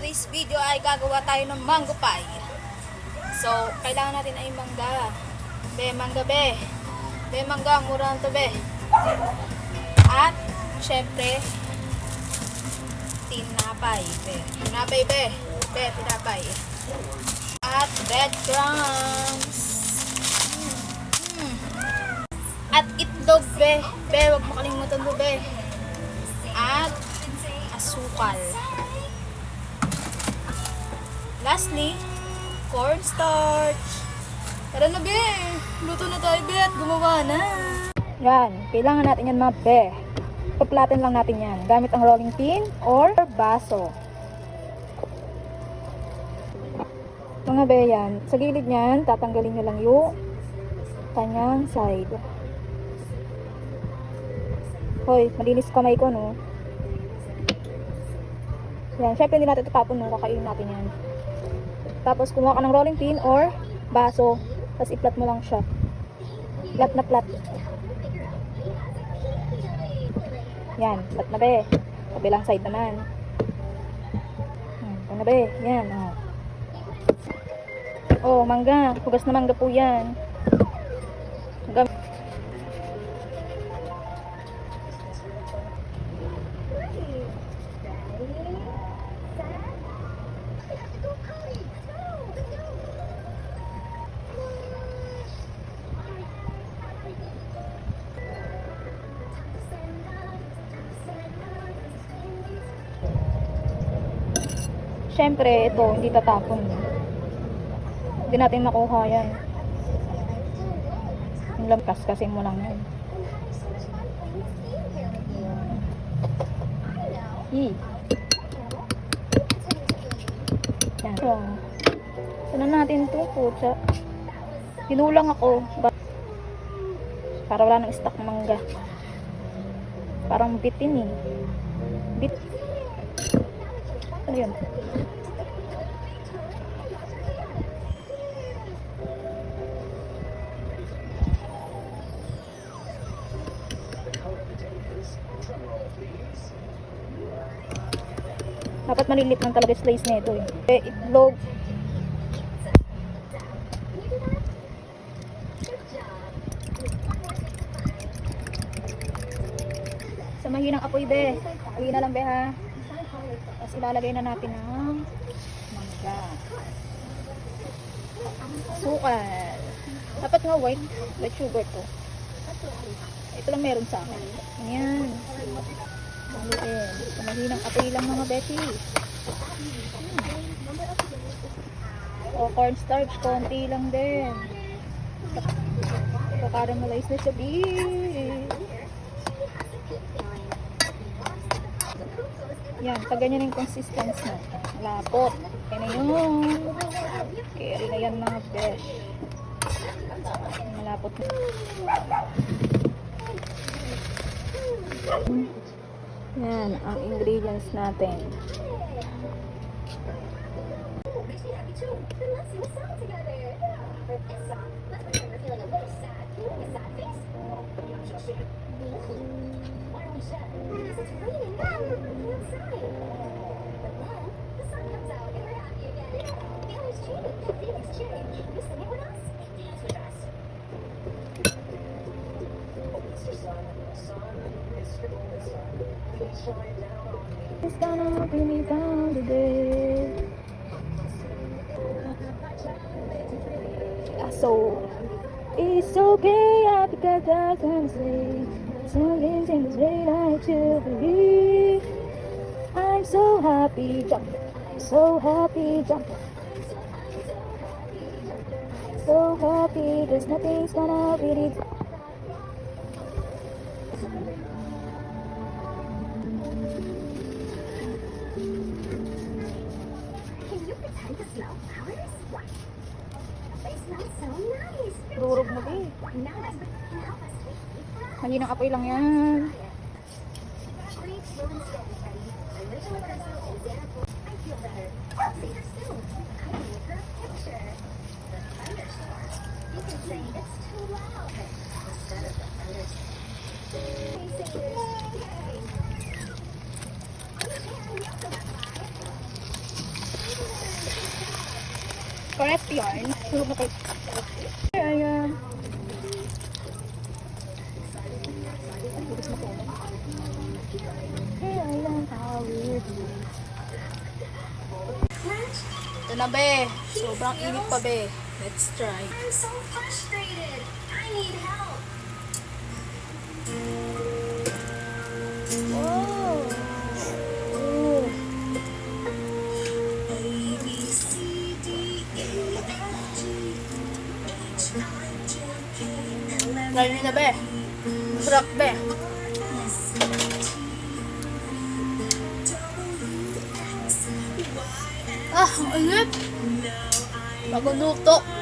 today's video ay gagawa tayo ng mango pie. So, kailangan natin ay mangga. Mangga be. Mangga, mura to be. At, syempre, tinapay be. Tinapay be. Tinapay. At breadcrumbs. At itlog be. Wag mo kalimutan mo be. At asukal. Lastly, cornstarch. Tara na be, luto na tayo be at gumawa na. Yan, kailangan natin yan mga be. Paplatin lang natin yan gamit ang rolling pin or baso. Mga be yan, sa gilid niyan, tatanggalin nyo lang yung kanyang side. Hoy, malinis kamay ko no. Yan, syempre hindi natin tatapon no, kakainin natin yan. Tapos kumuha ka ng rolling pin or baso, tapos i-flat mo lang siya. Flat na flat. Yan, flat na be. Kabilang side naman. Ito na be, yan. Oh, mangga. Hugas na mangga po yan. Siyempre, ito, hindi tatapon. Hindi natin makuha yan. Yung lampas kasi mo lang yan. Yan. So, sana natin ito, putsa. Pinulang ako. Para wala nang stock mangga. Parang bitin eh. Bit. Ano yun? Dapat malilit lang talaga slice nito eh. Itlog. Sa mahinang apoy be. Apoy na lang be ha. Tapos ilalagay na natin ang mangga. Sukal. Dapat nga white sugar to. Ito lang meron sa akin. Ayan. Paluin. Sa mahinang apoy lang mga beshi. O cornstarch, konti lang din. Caramelize na siya yan, pag ganyan yung consistency na lapot, kaya na yun carry na yan mga besh. Malapot na yan ang ingredients natin. It's gonna bring me down today. So it's okay, I forgot that I can say something seems very like to believe. I'm so happy, jumping. So happy, jumping. So happy, cause nothing's gonna really. Durog mo eh. Mahinang apoy lang yan. Correct yarn. Hulog na tayo. Ayan. Ito na be. Sobrang init pa be. Let's try. I'm so frustrated. I need help. Wow. A, B, C, D, E, F, G, H, I, J, K, L, M, Try nyo na be. Sarap be. S, T, W, X, Y, and Ah, ang init. now I Bago luto.